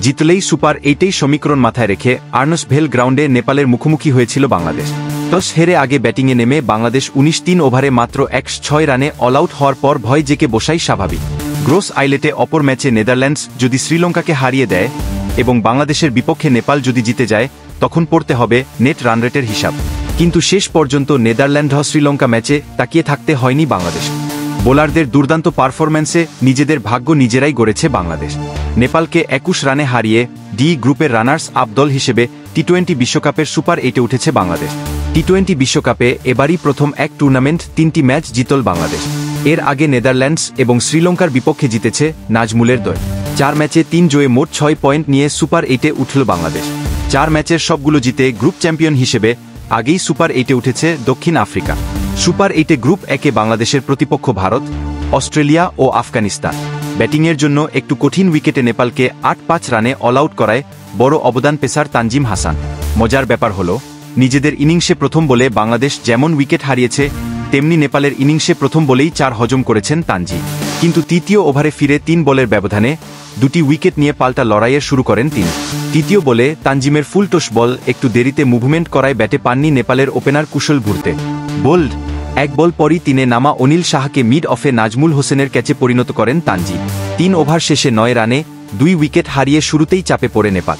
জিতলেই super 8 সমীকরণ মাথায় রেখে আর্নস ভেল গ্রাউন্ডে নেপালের মুখোমুখি হয়েছিল বাংলাদেশ। টস হেরে আগে ব্যাটিংয়ে নেমে বাংলাদেশ 19 ওভারে মাত্র 106 রানে অল আউট হওয়ার পর ভয় জেকে বসাই স্বাভাবিক। গ্রোস আইলেটে অপর ম্যাচে নেদারল্যান্ডস যদি শ্রীলঙ্কাকে হারিয়ে দেয় এবং বাংলাদেশের বিপক্ষে নেপাল যদি জিতে যায়, তখন পড়তে হবে নেট রানরেটের হিসাব। কিন্তু শেষ পর্যন্ত নেদারল্যান্ড শ্রীলঙ্কা ম্যাচে তাকিয়ে থাকতে হয়নি বাংলাদেশ। বোলারদের দুর্দান্ত পারফরম্যান্সে নিজেদের ভাগ্য নিজেরাই গড়েছে বাংলাদেশ। নেপালকে 21 রানে হারিয়ে ডি গ্রুপের রানার্স আপ দল হিসেবে টি-20 বিশ্বকাপের সুপার 8-এ উঠেছে বাংলাদেশ। টি-20 বিশ্বকাপে এবারই প্রথম এক টুর্নামেন্ট 3টি ম্যাচ জিতল বাংলাদেশ। এর আগে নেদারল্যান্ডস এবং শ্রীলঙ্কার বিপক্ষে জিতেছে নাজমুলের দল। 4 ম্যাচে 3 জয়ে মোট 6 পয়েন্ট নিয়ে সুপার 8-এ উঠল বাংলাদেশ। 4 ম্যাচের সবগুলো জিতে গ্রুপ চ্যাম্পিয়ন হিসেবে আগেই সুপার 8-এ উঠেছে দক্ষিণ আফ্রিকা। সুপার 8-এ গ্রুপ 1-এ বাংলাদেশের প্রতিপক্ষ ভারত, অস্ট্রেলিয়া ও আফগানিস্তান। ব্যাটিংয়ের জন্য একটু কঠিন উইকেটে নেপালকে 8-5 রানে অল আউট করায় বড় অবদান পেসার তানজিম হাসান। মজার ব্যাপার হল, নিজেদের ইনিংসে প্রথম বলে বাংলাদেশ যেমন উইকেট হারিয়েছে, তেমনি নেপালের ইনিংসে প্রথম বলেই 4 হজম করেছেন তানজিম। কিন্তু তৃতীয় ওভারে ফিরে 3 বলের ব্যবধানে 2টি উইকেট নিয়ে পাল্টা লড়াইয়ের শুরু করেন তিনি। তৃতীয় বলে তানজিমের ফুল টস বল একটু দেরিতে মুভমেন্ট করায় ব্যাটে পাননি নেপালের ওপেনার কুশল ভুরতে। বোল্ড 1 বল পরই 3-এ নামা অনিল সাহাকে মিড অফে নাজমুল হোসেনের ক্যাচে পরিণত করেন তানজিম। 3 ওভার শেষে 9 রানে 2 উইকেট হারিয়ে শুরুতেই চাপে পড়ে নেপাল।